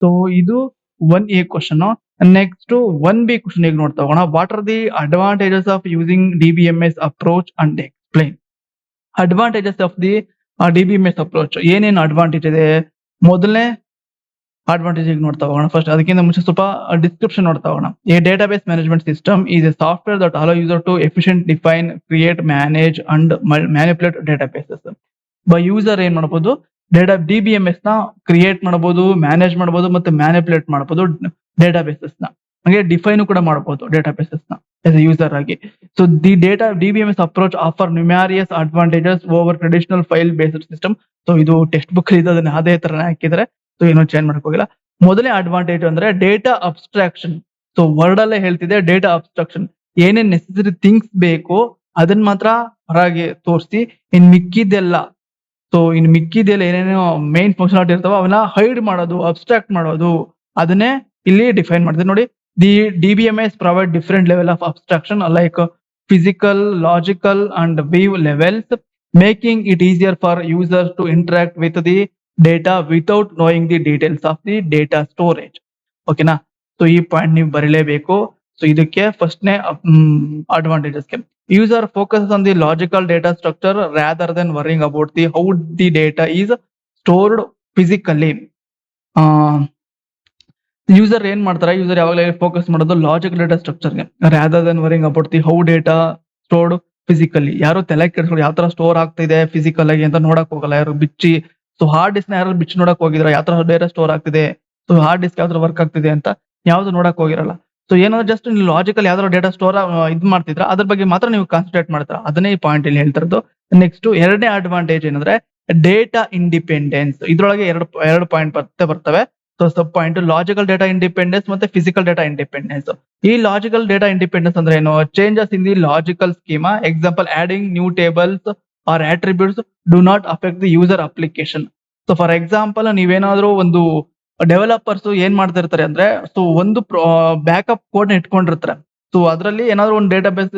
So ಇದು 1A question. Next 1B question ಈಗ ನೋಡ್ತಾ ಹೋಗೋಣ. What are the advantages of using DBMS approach and explain. Advantages of the DBMS approach. ಏನೇನು advantage ಇದೆ? ಮೊದಲನೇ advantage ಈಗ ನೋಡ್ತಾ ಹೋಗೋಣ. ಫಸ್ಟ್ ಅದಕ್ಕಿಂತ ಮುಂಚೆ ಸ್ವಲ್ಪ ಡಿಸ್ಕ್ರಿಪ್ಷನ್ ನೋಡ್ತಾ ಹೋಗೋಣ. A database management system is a software that allow user to efficient define, create, manage and manipulate databases. User ಏನ್ ಮಾಡಬಹುದು? DBMS ನ ಕ್ರಿಯೇಟ್ ಮಾಡಬಹುದು, ಮ್ಯಾನೇಜ್ ಮಾಡಬಹುದು ಮತ್ತೆ ಮ್ಯಾನಿಪುಲೇಟ್ ಮಾಡಬಹುದು ಡೇಟಾಬೇಸಸ್ ನ. ಹಾಗೆ ಡಿಫೈನ್ ಕೂಡ ಮಾಡಬಹುದು ಡೇಟಾಬೇಸಸ್ ನ ಆಸ್ ಎ ಯೂಸರ್ ಆಗಿ. So the DBMS approach offer numerous advantages over traditional file based system. So ಇದು ಟೆಕ್ಸ್ಟ್ ಬುಕ್ ಅದನ್ನ ಅದೇ ತರನೇ ಹಾಕಿದ್ರೆ, ಸೊ ಏನೋ ಚೇಂಜ್ ಮಾಡಕ್ ಹೋಗಿಲ್ಲ. ಮೊದಲನೇ ಅಡ್ವಾಂಟೇಜ್ ಅಂದ್ರೆ ಡೇಟಾ ಅಬ್ಸ್ಟ್ರಾಕ್ಷನ್. ಸೊ ವರ್ಡ್ ಅಲ್ಲೇ ಹೇಳ್ತಿದೆ ಡೇಟಾ ಅಬ್ಸ್ಟ್ರಾಕ್ಷನ್. ಏನೇನ್ ನೆಸೆಸರಿ ಥಿಂಗ್ಸ್ ಬೇಕು ಅದನ್ನ ಮಾತ್ರ ಹೊರಗೆ ತೋರಿಸಿ, ಇನ್ ಮಿಕ್ಕಿದೆಲ್ಲ ಏನೇನೋ ಮೇನ್ ಫಂಕ್ಷನಾಲಿಟಿ ಇರ್ತಾವ ಅವನ್ನ ಹೈಡ್ ಮಾಡೋದು, ಅಬ್ಸ್ಟ್ರಾಕ್ಟ್ ಮಾಡೋದು, ಅದನ್ನೇ ಇಲ್ಲಿ ಡಿಫೈನ್ ಮಾಡ್ತೀವಿ ನೋಡಿ. The DBMS provide different level of abstraction like physical, logical and view levels, making it easier for users to interact with the data without knowing the details of the data storage. ಓಕೆನಾ? So ಈ point ನೀವು ಬರೀಲೇಬೇಕು. So ಇದಕ್ಕೆ ಫಸ್ಟ್ನೇ ಅಡ್ವಾಂಟೇಜಸ್ಗೆ user focus on the logical data structure rather than worrying about the how the data is stored physically. User ಏನ್ ಮಾಡ್ತಾರೆ? User ಯಾವಾಗಲೇ ಫೋಕಸ್ ಮಾಡೋದು ಲಾಜಿಕಲ್ ಡೇಟಾ ಸ್ಟ್ರಕ್ಚರ್ಗೆ rather than worrying about the how data stored physically. ಯಾರು ತಲೆ ಕೆಡಿಸ್ಕೊಂಡು ಯಾವ ತರ store ಆಗ್ತಿದೆ ಫಿಸಿಕಲ್ ಆಗಿ ಅಂತ ನೋಡಕ್ ಹೋಗಲ್ಲ ಯಾರು ಬಿಚ್ಚಿ. ಸೊ ಹಾರ್ಡ್ ಡಿಸ್ಕ್ ನ ಯಾರು ಬಿಚ್ಚಿ ನೋಡಕ್ ಹೋಗಿದ್ರೆ ಯಾವ ತರ ಡೇಟಾ ಸ್ಟೋರ್ ಆಗ್ತಿದೆ, ಸೊ ಹಾರ್ಡ್ ಡಿಸ್ಕ್ ಯಾವ ತರ ವರ್ಕ್ ಆಗ್ತಿದೆ ಅಂತ ಯಾವ್ದು ನೋಡಕ್ ಹೋಗಿರಲ್ಲ. ಸೊ ಏನಾದ್ರು ಜಸ್ಟ್ ಲಾಜಿಕಲ್ ಯಾವ್ದಾದ್ರು ಡೇಟಾ ಸ್ಟೋರ್ ಇದ್ ಮಾಡ್ತಿದ್ರ ಅದ್ರ ಬಗ್ಗೆ ಮಾತ್ರ ನೀವು ಕಾನ್ಸಂಟ್ರೇಟ್ ಮಾಡ್ತಾರ. ಅದನ್ನೇ ಈ ಪಾಯಿಂಟ್ ಇಲ್ಲಿ ಹೇಳ್ತಿರೋದು. ನೆಕ್ಸ್ಟ್ ಎರಡನೇ ಅಡ್ವಾಂಟೇಜ್ ಏನಂದ್ರೆ ಡೇಟಾ ಇಂಡಿಪೆಂಡೆನ್ಸ್. ಇದ್ರೊಳಗೆ ಎರಡು ಪಾಯಿಂಟ್ ಬರ್ತವೆ. So sub point logical data independence ಮತ್ತೆ ಫಿಸಿಕಲ್ ಡೇಟಾ ಇಂಡಿಪೆಂಡೆನ್ಸ್. ಈ ಲಾಜಿಕಲ್ ಡೇಟಾ ಇಂಡಿಪೆಂಡೆನ್ಸ್ ಅಂದ್ರೆ ಏನು? Changes in the logical schema, example adding new tables or attributes do not affect the user application. So for example ನೀವೇನಾದ್ರೂ ಒಂದು developers ಏನ್ ಮಾಡ್ತಿರ್ತಾರೆ ಅಂದ್ರೆ, so ಒಂದು ಬ್ಯಾಕಪ್ ಕೋಡ್ ನ ಇಟ್ಕೊಂಡಿರ್ತಾರೆ. ಸೊ ಅದರಲ್ಲಿ ಏನಾದ್ರು ಒಂದು ಡೇಟಾಬೇಸ್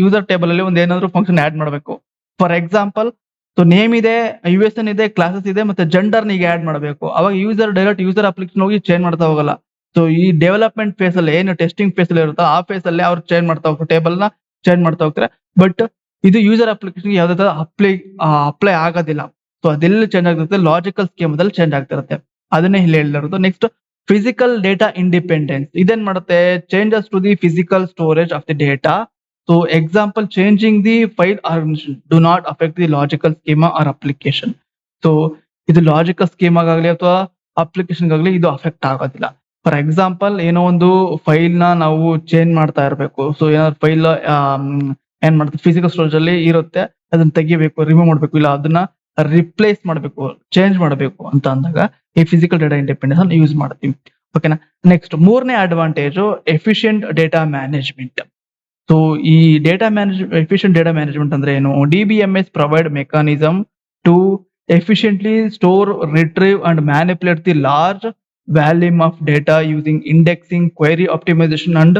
ಯೂಸರ್ ಟೇಬಲ್ ಅಲ್ಲಿ ಒಂದು ಏನಾದ್ರು ಫಂಕ್ಷನ್ ಆಡ್ ಮಾಡಬೇಕು. ಫಾರ್ ಎಕ್ಸಾಂಪಲ್ ಸೊ ನೇಮ್ ಇದೆ, USN ಇದೆ, ಕ್ಲಾಸಸ್ ಇದೆ ಮತ್ತೆ ಜೆಂಡರ್ ಈಗ ಆಡ್ ಮಾಡಬೇಕು. ಅವಾಗ ಡೈರೆಕ್ಟ್ ಯೂಸರ್ ಅಪ್ಲಿಕೇಶನ್ ಹೋಗಿ ಚೇಂಜ್ ಮಾಡ್ತಾ ಹೋಗಲ್ಲ. ಸೊ ಈ ಡೆವಲಪ್ಮೆಂಟ್ ಫೇಸ್ ಅಲ್ಲಿ ಏನು ಟೆಸ್ಟಿಂಗ್ ಫೇಸ್ ಅಲ್ಲಿ ಇರುತ್ತೋ ಆ ಫೇಸ್ ಅಲ್ಲಿ ಅವ್ರು ಚೇಂಜ್ ಮಾಡ್ತಾ ಹೋಗ್ತಾರೆ, ಟೇಬಲ್ ನ ಚೇಂಜ್ ಮಾಡ್ತಾ ಹೋಗ್ತಾರೆ. ಬಟ್ ಇದು ಯೂಸರ್ ಅಪ್ಲಿಕೇಶನ್ ಯಾವುದೇ ತರ ಅಪ್ಲೈ ಆಗೋದಿಲ್ಲ. ಸೊ ಅದೆಲ್ಲ ಚೇಂಜ್ ಆಗಿರುತ್ತೆ, ಲಾಜಿಕಲ್ ಸ್ಕೀಮದಲ್ಲಿ ಚೇಂಜ್ ಆಗ್ತಿರುತ್ತೆ. ಅದನ್ನೇ ಇಲ್ಲಿ ಹೇಳಿರೋದು. Next physical data independence. ಇದೇನ್ ಮಾಡುತ್ತೆ? Changes to the physical storage of the data. So example changing the file do not affect the logical schema or application. So ಇದು ಲಾಜಿಕಲ್ ಸ್ಕೀಮಾಗಲಿ ಅಥವಾ ಅಪ್ಲಿಕೇಶನ್ ಆಗಲಿ ಇದು ಅಫೆಕ್ಟ್ ಆಗೋದಿಲ್ಲ. ಫಾರ್ ಎಕ್ಸಾಂಪಲ್ ಏನೋ ಒಂದು ಫೈಲ್ ನ ನಾವು ಚೇಂಜ್ ಮಾಡ್ತಾ ಇರಬೇಕು. ಸೊ ಏನಾದ್ರು ಫೈಲ್ ಏನ್ ಮಾಡ್ತೀವಿ ಫಿಸಿಕಲ್ ಸ್ಟೋರೇಜ್ ಅಲ್ಲಿ ಇರುತ್ತೆ, ಅದನ್ನ ತೆಗಿಬೇಕು, ರಿಮೂವ್ ಮಾಡ್ಬೇಕು, ಇಲ್ಲ ಅದನ್ನ ರಿಪ್ಲೇಸ್ ಮಾಡಬೇಕು, ಚೇಂಜ್ ಮಾಡಬೇಕು ಅಂತ ಅಂದಾಗ ಈ ಫಿಸಿಕಲ್ ಡೇಟಾ ಇಂಡಿಪೆಂಡೆನ್ಸ್ ಅನ್ನು ಯೂಸ್ ಮಾಡ್ತೀವಿ. ಓಕೆನಾ? ನೆಕ್ಸ್ಟ್ ಮೂರನೇ advantage efficient data management. So ಈ ಎಫಿಷಿಯಂಟ್ ಡೇಟಾ ಮ್ಯಾನೇಜ್ಮೆಂಟ್ ಅಂದ್ರೆ ಏನು? DBMS provide mechanism to efficiently store, retrieve and manipulate the large volume of data using indexing, query optimisation and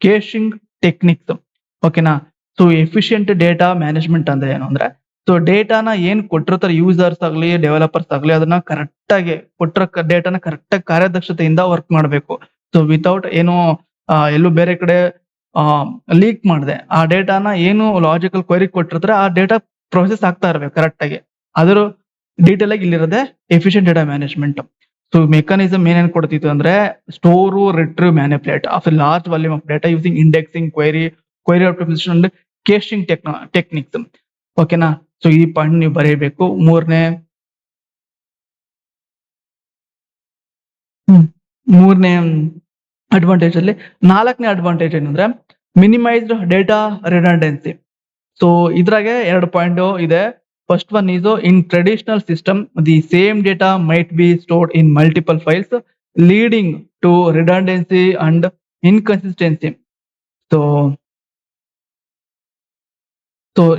caching techniques. ಓಕೆನಾ? So efficient data management ಅಂದ್ರೆ ಏನು ಅಂದ್ರೆ, so ಡೇಟಾನ ಏನ್ ಕೊಟ್ಟಿರ್ತಾರೆ users ಆಗ್ಲಿ ಡೆವಲಪರ್ಸ್ ಆಗ್ಲಿ ಅದನ್ನ ಕರೆಕ್ಟ್ ಆಗಿ ಕೊಟ್ಟಿರೋ ಡೇಟಾನ ಕರೆಕ್ಟ್ ಆಗಿ ಕಾರ್ಯದಕ್ಷತೆಯಿಂದ ವರ್ಕ್ ಮಾಡಬೇಕು. ಸೊ ವಿತೌಟ್ ಏನು ಎಲ್ಲೂ ಬೇರೆ ಕಡೆ ಲೀಕ್ ಮಾಡದೆ ಆ ಡೇಟಾನ ಏನು ಲಾಜಿಕಲ್ ಕ್ವೆರಿ ಕೊಟ್ಟಿರ್ತಾರೆ ಆ ಡೇಟಾ ಪ್ರೊಸೆಸ್ ಆಗ್ತಾ ಇರಬೇಕು ಕರೆಕ್ಟ್ ಆಗಿ. ಅದರ ಡೀಟೇಲ್ ಆಗಿ ಇಲ್ಲಿರೋದೆ efficient data management. So mechanism ಏನೇನ್ ಕೊಡ್ತಿತ್ತು ಅಂದ್ರೆ store, retrieve, manipulate of a large volume of data using indexing, query optimisation and caching techniques. ಓಕೆನಾ? ಸೊ ಈ ಪಾಯಿಂಟ್ ನೀವು ಬರೀಬೇಕು. ಮೂರನೇ ಅಡ್ವಾಂಟೇಜ್ ಅಲ್ಲಿ ನಾಲ್ಕನೇ ಅಡ್ವಾಂಟೇಜ್ ಏನಂದ್ರೆ ಮಿನಿಮೈಸ್ಡ್ ಡೇಟಾ ರಿಡಂಡೆನ್ಸಿ. ಸೊ ಇದ್ರಾಗೆ 2 ಪಾಯಿಂಟ್ ಇದೆ. First one is in traditional system the same data might be stored in multiple files leading to redundancy and inconsistency. So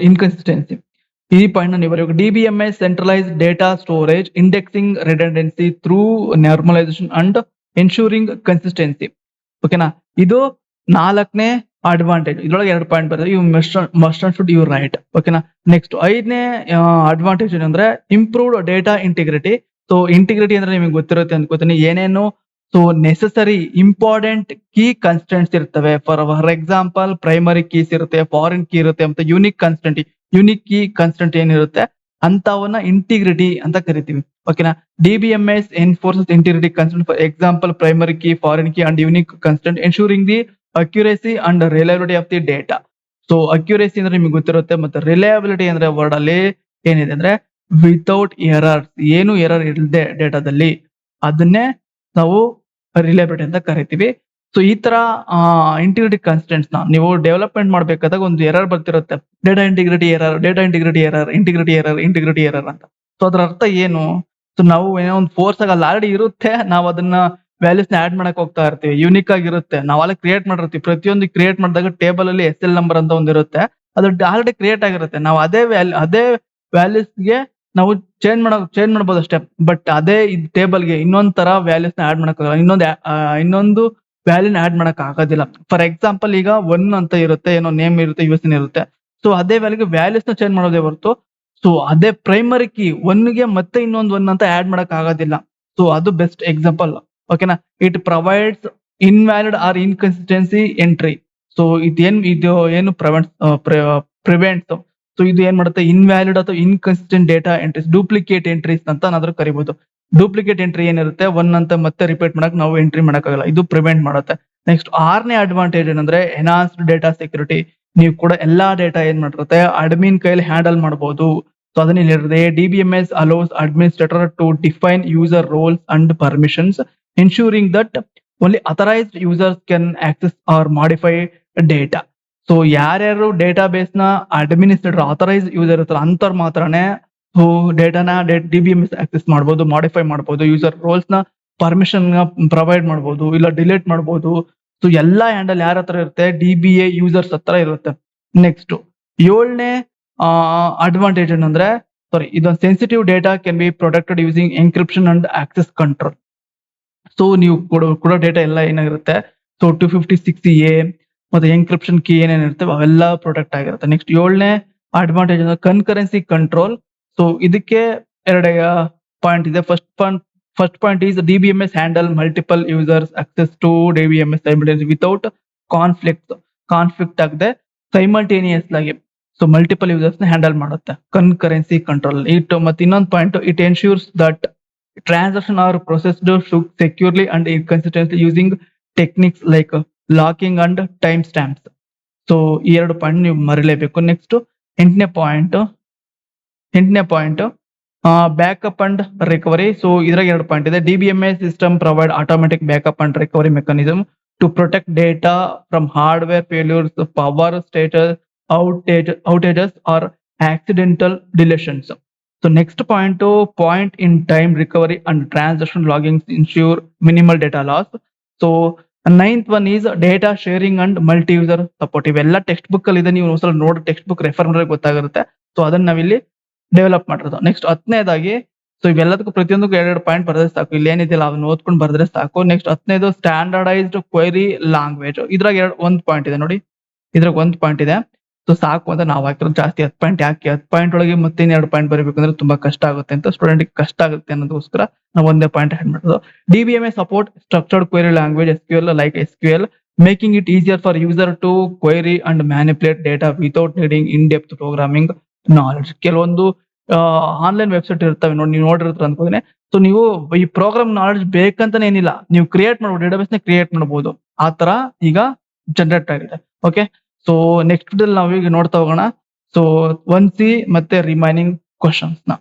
inconsistency ಈ ಪಾಯಿಂಟ್ ನೀವು ಬರೆಯಬೇಕು. DBMS centralise data storage, indexing redundancy through normalisation and ensuring consistency. ಓಕೆನಾ? ಇದು 4ನೇ advantage. ಇದ್ರೊಳಗೆ 2 point ಬರ್ತದೆ. You must and should you write. ಓಕೆನಾ? Next 5ನೇ ಅಡ್ವಾಂಟೇಜ್ ಏನಂದ್ರೆ improved data integrity. So integrity ಅಂದ್ರೆ ನಿಮಗೆ ಗೊತ್ತಿರುತ್ತೆ ಅನ್ಕೋತೀನಿ. ಏನೇನು so necessary important key constants ಇರ್ತವೆ. ಫಾರ್ ಎಕ್ಸಾಂಪಲ್ ಪ್ರೈಮರಿ ಕೀಸ್ ಇರುತ್ತೆ, ಫಾರಿನ್ ಕೀ ಇರುತ್ತೆ, ಮತ್ತೆ ಯುನಿಕ್ ಕೀ ಕನ್ಸ್ಟೆಂಟ್ ಏನಿರುತ್ತೆ ಅಂತವನ್ನ ಇಂಟಿಗ್ರಿಟಿ ಅಂತ ಕರಿತೀವಿ. ಓಕೆನಾ. DBMS enforces integrity constraint. For example primary key, foreign key and unique constraint ensuring the accuracy and reliability of the data. So accuracy ಅಂದ್ರೆ ನಿಮಗೆ ಗೊತ್ತಿರುತ್ತೆ, ಮತ್ತೆ ರಿಲಯಬಿಲಿಟಿ ಅಂದ್ರೆ ವರ್ಡ್ ಅಲ್ಲಿ ಏನಿದೆ ಅಂದ್ರೆ ವಿತೌಟ್ ಎರರ್ಸ್, ಏನು ಎರರ್ ಇಲ್ಲದೆ ಡೇಟಾದಲ್ಲಿ, ಅದನ್ನೇ ನಾವು ರಿಲಯಬಿಲಿಟಿ ಅಂತ ಕರಿತೀವಿ. ಸೊ ಈ ತರ ಇಂಟಿಗ್ರಿಟಿ ಕನ್ಸ್ಟೆಂಟ್ಸ್ ನ ನೀವು ಡೆವಲಪ್ಮೆಂಟ್ ಮಾಡ್ಬೇಕಾದಾಗ ಒಂದು ಎರರ್ ಬರ್ತಿರುತ್ತೆ, data integrity error, integrity error ಅಂತ. ಸೊ ಅದ್ರ ಅರ್ಥ ಏನು? ಸೊ ನಾವು ಏನೋ ಒಂದು ಫೋರ್ಸ್ ಆಗಿ ಅಲ್ಲಿ ಆಲ್ರೆಡಿ ಇರುತ್ತೆ, ನಾವು ಅದನ್ನ ವ್ಯಾಲ್ಯೂಸ್ ನ ಆಡ್ ಮಾಡಕ್ ಹೋಗ್ತಾ ಇರ್ತೀವಿ, ಯೂನಿಕ್ ಆಗಿರುತ್ತೆ, ನಾವು ಅಲ್ಲಿ ಕ್ರಿಯೇಟ್ ಮಾಡಿರ್ತೀವಿ. ಪ್ರತಿಯೊಂದು ಕ್ರಿಯೇಟ್ ಮಾಡಿದಾಗ ಟೇಬಲ್ ಅಲ್ಲಿ SL ನಂಬರ್ ಅಂತ ಒಂದಿರುತ್ತೆ, ಅದು ಆಲ್ರೆಡಿ ಕ್ರಿಯೇಟ್ ಆಗಿರುತ್ತೆ. ನಾವು ಅದೇ ವ್ಯಾಲ್ಯೂಸ್ ಗೆ ನಾವು ಚೇಂಜ್ ಮಾಡಬಹುದು ಅಷ್ಟೇ. ಬಟ್ ಅದೇ ಟೇಬಲ್ ಗೆ ಇನ್ನೊಂದ್ ತರ ವ್ಯಾಲ್ಯೂಸ್ ನ ಆಡ್ ಮಾಡಕ್ ಆಗಲ್ಲ, ಇನ್ನೊಂದು ವ್ಯಾಲ್ಯೂನ ಆಡ್ ಮಾಡಕ್ ಆಗೋದಿಲ್ಲ. ಫಾರ್ ಎಕ್ಸಾಂಪಲ್ ಈಗ 1 ಅಂತ ಇರುತ್ತೆ, ಏನೋ ನೇಮ್ ಇರುತ್ತೆ, USN ಇರುತ್ತೆ. ಸೊ ಅದೇ ವ್ಯಾಲ್ಯೂಗೆ ವ್ಯಾಲ್ಯೂಸ್ ನ ಚೇಂಜ್ ಮಾಡೋದೇ ಹೊರತು, ಸೊ ಅದೇ ಪ್ರೈಮರಿ ಕೀ 1 ಗೆ ಮತ್ತೆ ಇನ್ನೊಂದು 1 ಅಂತ ಆಡ್ ಮಾಡಕ್ ಆಗೋದಿಲ್ಲ. ಸೊ ಅದು ಬೆಸ್ಟ್ ಎಕ್ಸಾಂಪಲ್. ಓಕೆನಾ. It provides invalid or inconsistency entry. So ಇದು ಏನು ಪ್ರಿವೆಂಟ್ಸ್. ಸೊ ಇದು ಏನ್ ಮಾಡುತ್ತೆ, ಇನ್ವ್ಯಾಲಿಡ್ ಅಥವಾ inconsistent data entries, duplicate entries ಅಂತ ನಾದ್ರೂ ಕರಿಬಹುದು. ಡೂಪ್ಲಿಕೇಟ್ ಎಂಟ್ರಿ ಏನಿರುತ್ತೆ, 1 ಅಂತ ಮತ್ತೆ ರಿಪೀಟ್ ಮಾಡಕ್ ನಾವು ಎಂಟ್ರಿ ಮಾಡಕ್ಕಾಗಲ್ಲ, ಇದು ಪ್ರಿವೆಂಟ್ ಮಾಡುತ್ತೆ. ನೆಕ್ಸ್ಟ್ 6ನೇ ಅಡ್ವಾಂಟೇಜ್ ಏನಂದ್ರೆ ಎನ್ಹಾನ್ಸ್ಡ್ ಡೇಟಾ ಸೆಕ್ಯೂರಿಟಿ. ನೀವು ಕೂಡ ಎಲ್ಲಾ ಡೇಟಾ ಏನ್ ಮಾಡಿರುತ್ತೆ ಅಡ್ಮಿನ್ ಕೈಯಲ್ಲಿ ಹ್ಯಾಂಡಲ್ ಮಾಡಬಹುದು. ಸೊ ಅದನ್ನ ಹೇಳಿದ್ರೆ DBMS allows administrator to define user roles and permissions, ensuring that only authorized users can access or modify data. So ಯಾರ್ಯಾರು ಡೇಟಾ ಬೇಸ್ ನ ಅಡ್ಮಿನಿಸ್ಟ್ರೇಟರ್ ಆಥರೈಸ್ ಯೂಸರ್ ಇರ್ತಾರೆ ಅಂತವ್ರು ಮಾತ್ರನೇ ಡೇಟಾನ DBMS ಆಕ್ಸೆಸ್ ಮಾಡಬಹುದು, ಮಾಡಿಫೈ ಮಾಡಬಹುದು, ಯೂಸರ್ ರೋಲ್ಸ್ ನ ಪರ್ಮಿಷನ್ ಪ್ರೊವೈಡ್ ಮಾಡಬಹುದು, ಇಲ್ಲ ಡಿಲೀಟ್ ಮಾಡಬಹುದು. ಸೊ ಎಲ್ಲಾ ಹ್ಯಾಂಡಲ್ ಯಾರ ಹತ್ರ ಇರುತ್ತೆ, DBA ಯೂಸರ್ಸ್ ಹತ್ರ ಇರುತ್ತೆ. ನೆಕ್ಸ್ಟ್ 7ನೇ ಅಡ್ವಾಂಟೇಜ್ ಏನಂದ್ರೆ, ಇದೊಂದು sensitive data can be protected using encryption and access control. So ನೀವು ಕೊಡೋ ಡೇಟಾ ಎಲ್ಲ ಏನಾಗಿರುತ್ತೆ, ಸೊ 256A ಮತ್ತೆ ಎನ್ಕ್ರಿಪ್ಷನ್ ಕೀ ಏನೇನಿರುತ್ತೆ ಅವೆಲ್ಲ ಪ್ರೊಟೆಕ್ಟ್ ಆಗಿರುತ್ತೆ. ನೆಕ್ಸ್ಟ್ 7ನೇ ಅಡ್ವಾಂಟೇಜ್ ಅಂದ್ರೆ ಕನ್ಕರೆನ್ಸಿ ಕಂಟ್ರೋಲ್. ಸೊ ಇದಕ್ಕೆ 2 ಪಾಯಿಂಟ್ ಇದೆ. First point is DBMS handle multiple users access to DBMS without conflict ಆಗದೆ ಸೈಮಲ್ಟೇನಿಯಸ್ ಆಗಿ. ಸೊ ಮಲ್ಟಿಪಲ್ ಯೂಸರ್ಸ್ ನ ಹ್ಯಾಂಡಲ್ ಮಾಡುತ್ತೆ ಕನ್ಕರೆನ್ಸಿ ಕಂಟ್ರೋಲ್. ಮತ್ತೆ ಇನ್ನೊಂದು point, it ensures that transaction are processed securely and inconsistently using techniques like locking and timestamps. So ಈ 2 point ನೀವು ಮರಿಲೇಬೇಕು. Next 8ನೇ point backup and recovery. So ಇದ್ರಾಗ 2 ಪಾಯಿಂಟ್ ಇದೆ. DBMS system provide automatic backup and recovery mechanism to protect data from hardware failures, power status outages or accidental deletions. So next point in time recovery and transaction logging ensure minimal data loss. So 9th one is data sharing and multi-user support. ಇವೆಲ್ಲ text book ಅಲ್ಲಿ ಇದೆ, ನೀವು ಒಂದ್ಸಲ ನೋಡಿ text book refer ಮಾಡಿದ್ರೆ ಗೊತ್ತಾಗಿರುತ್ತೆ. So ಅದನ್ನ ನಾವಿಲ್ಲಿ develop ಮಾಡಿರೋದು. ನೆಕ್ಸ್ಟ್ 10ನೇದಾಗಿ, ಸೊ ಇವೆಲ್ಲದಕ್ಕೂ ಪ್ರತಿಯೊಂದಕ್ಕೂ 2 ಪಾಯಿಂಟ್ ಬರೆದ್ರೆ ಸಾಕು, ಇಲ್ಲಿ ಏನಿದೆಯಲ್ಲ ಅದನ್ನ ಓದ್ಕೊಂಡು ಬರೆದ್ರೆ ಸಾಕು. ನೆಕ್ಸ್ಟ್ 10ನೇದು ಸ್ಟ್ಯಾಂಡರ್ಡೈಸ್ಡ್ ಕ್ವೆರಿ ಲ್ಯಾಂಗ್ವೇಜ್. ಇದ್ರಾಗ 1 ಪಾಯಿಂಟ್ ಇದೆ ನೋಡಿ, ಇದ್ರಾಗ 1 ಪಾಯಿಂಟ್ ಇದೆ. ಸೊ ಸಾಕು ಅಂತ ನಾವು ಹಾಕಿರೋದು. ಜಾಸ್ತಿ 10 ಪಾಯಿಂಟ್ ಯಾಕೆ, 10 ಪಾಯಿಂಟ್ ಒಳಗೆ ಮತ್ತೆ 2 ಪಾಯಿಂಟ್ ಬರೀಬೇಕಂದ್ರೆ ತುಂಬಾ ಕಷ್ಟ ಆಗುತ್ತೆ ಅಂತ, ಸ್ಟೂಡೆಂಟ್ ಕಷ್ಟ ಆಗುತ್ತೆ ಅನ್ನೋದಕ್ಕೋಸ್ಕರ ನಾವು 1 ಪಾಯಿಂಟ್ ಆಡ್ ಮಾಡೋದು. DBMS support structured query language SQL like SQL, making it easier for user to query and manipulate data without needing in depth programming knowledge. ಕೆಲವೊಂದು ಆನ್ಲೈನ್ ವೆಬ್ಸೈಟ್ ಇರ್ತವೆ ನೋಡಿ, ನೀವು ನೋಡಿರ್ತೀರ ಅನ್ಕೋತೀನಿ. ಸೊ ನೀವು ಈ ಪ್ರೋಗ್ರಾಮ್ ನಾಲೆಡ್ಜ್ ಬೇಕಂತಾನೆ ಏನಿಲ್ಲ, ನೀವು ಕ್ರಿಯೇಟ್ ಮಾಡಬಹುದು, ಡೇಟಾಬೇಸ್ ನ ಕ್ರಿಯೇಟ್ ಮಾಡಬಹುದು. ಆ ತರ ಈಗ ಜನರೇಟ್ ಆಗಿದೆ. ಓಕೆ. ಸೊ ನೆಕ್ಸ್ಟ್ ನಾವೀಗ ನೋಡ್ತಾ ಹೋಗೋಣ. ಸೊ 1C ಮತ್ತೆ ರಿಮೈನಿಂಗ್ ಕ್ವಶನ್ಸ್ ನ.